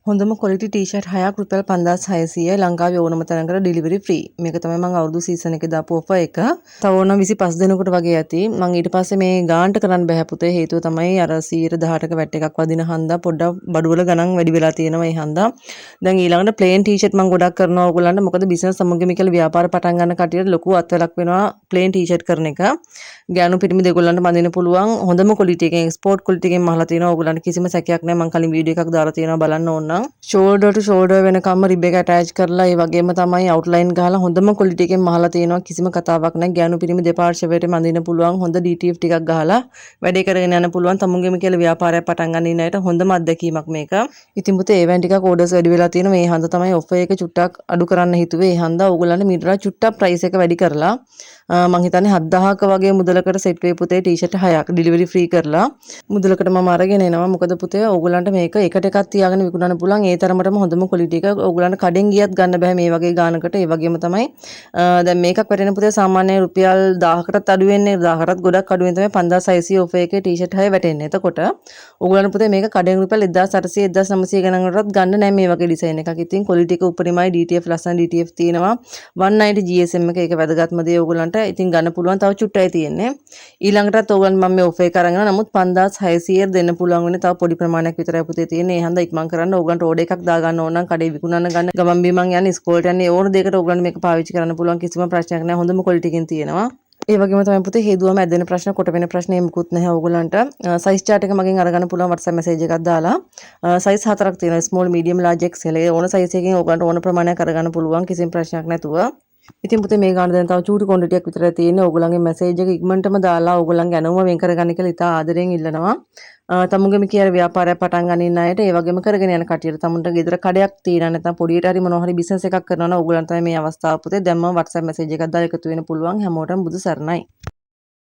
හොඳම quality t-shirt 6ක් රුපියල් 5600යි ලංකාවේ ඕනම තැනකට delivery free. මේක තමයි මම අවුරුදු සීසන් එකේ දාපු offer එක. තව ඕනම 25 දෙනෙකුට වගේ ඇති. මම ඊට පස්සේ මේ ගාන්ට කරන්න බෑ පුතේ. හේතුව තමයි අර 118ක වැට් එකක් වදින හන්දා පොඩ්ඩක් බඩුවල ගණන් වැඩි වෙලා තියෙනවා ඒ හන්දා. දැන් ඊළඟට plain t-shirt මම ගොඩක් කරනවා ඕගොල්ලන්ට. මොකද business සමගම කියලා ව්‍යාපාර පටන් ගන්න කටියට ලොකු අත්වලක් වෙනවා plain t-shirt කරන එක. ගෑනු පිරිමි දෙගොල්ලන්ට බඳින්න පුළුවන් හොඳම quality එකෙන් export quality එකෙන් මහලා තියෙනවා. ඕගොල්ලන්ට කිසිම සැකයක් නැහැ. මම කලින් වීඩියෝ එකක් දාලා තියෙනවා බලන්න ඕන. shoulder to shoulder වෙනකම්ම රිබ් එක attach කරලා ඒ වගේම තමයි outline ගහලා හොඳම quality එකෙන් මහලා තියෙනවා. කිසිම කතාවක් නැහැ. ගෑනු පිරිමි දෙපාර්ශ්වයට මඳින්න පුළුවන් හොඳ DTF ටිකක් ගහලා වැඩේ කරගෙන යන්න පුළුවන්. තමුන්ගෙම කියලා ව්‍යාපාරයක් පටන් ගන්න ඉන්න අයට හොඳම අත්දැකීමක් මේක. ඉතින් පුතේ ඒවෙන් ටිකක් orders වැඩි වෙලා තියෙනවා. මේ හන්ද තමයි offer එක චුට්ටක් අඩු කරන්න හිතුවේ. ඒ හන්ද ඕගොල්ලන්ට මීටර චුට්ටක් price එක වැඩි කරලා මම හිතන්නේ 7000ක වගේ මුදලකට සෙට් වෙයි පුතේ t-shirt 6ක් delivery free කරලා මුදලකට මම අරගෙන එනවා. මොකද පුතේ ඕගොල්ලන්ට මේක එකට එකක් තියාගෙන විකුණන්න පුළුවන්. ඒ තරමටම හොඳම quality එක. ඕගොල්ලන්ට කඩෙන් ගියත් ගන්න බෑ මේ වගේ ගානකට. ඒ වගේම තමයි දැන් මේකක් වැටෙන පුතේ සාමාන්‍ය රුපියල් 1000කටත් අඩු වෙන්නේ 1000කටත් ගොඩක් අඩු වෙන තමයි 5600 offer එකේ t-shirt 6 වැටෙන්නේ. එතකොට ඕගොල්ලන්ට පුතේ මේක කඩෙන් රුපියල් 1800 1900 ගණන් වලටත් ගන්න නෑ මේ වගේ ඩිසයින් එකක්. ඉතින් quality එක උපරිමයි. DTF ලස්සන DTF තියෙනවා. 190 GSM එක ඒක වැදගත්ම දේ ඕගොල්ලන්ට. ඉතින් ගන්න පුළුවන් තව චුට්ටයි තියෙන්නේ. ඊළඟටත් ඕගොල්ලන් මම මේ offer එක අරගෙන නමුත් 5600 දෙන්න පුළුවන් වෙන්නේ තව පොඩි ප්‍රමාණයක් විතරයි පුතේ තියෙන්නේ. ඒ හන්ද ඉක්මන් කරන්න ඕගොල්ලන්ට order එකක් දා ගන්න ඕන නම් කඩේ විකුණන්න ගන්න ගමන් බිමන් යන්නේ ඉස්කෝලේට යන්නේ ඕන දෙයකට ඕගොල්ලන්ට මේක පාවිච්චි කරන්න පුළුවන්. කිසිම ප්‍රශ්නයක් නැහැ. හොඳම quality එකකින් තියෙනවා. ඒ වගේම තමයි පුතේ හේදුවම ඇදෙන ප්‍රශ්න කොට වෙන ප්‍රශ්න එමුකුත් නැහැ ඕගොල්ලන්ට. size chart එක මගෙන් අරගන්න පුළුවන් WhatsApp message එකක් දාලා. size 4ක් තියෙනවා. small medium large XL. ඕන size එකකින් ඕගොල්ලන්ට ඕන ප්‍රමාණයක් අරගන්න පුළුවන්. කිසිම ප්‍රශ්නයක් නැතුව. ඉතින් පුතේ මේ ගාන දැන් තව චූටි quantity එකක් විතරයි තියෙන්නේ. ඕගොල්ලන්ගේ message එක ඉක්මනටම දාලා ඕගොල්ලන්ගේ අනුම වෙන් කරගන්න කියලා ඉතා ආදරෙන් ඉල්ලනවා. තමුන්ගේම කියලා ව්‍යාපාරයක් පටන් ගන්න ඉන්න අයට ඒ වගේම කරගෙන යන කටියට තමුන්ට ගෙදර කඩයක් තියෙනවා නැත්නම් පොඩියට හරි මොනවා හරි බිස්නස් එකක් කරනවා නම් ඕගොල්ලන් තමයි මේ අවස්ථාව පුතේ දැම්මම WhatsApp message එකක් දාලා එකතු වෙන්න පුළුවන්. හැමෝටම බුදු සරණයි.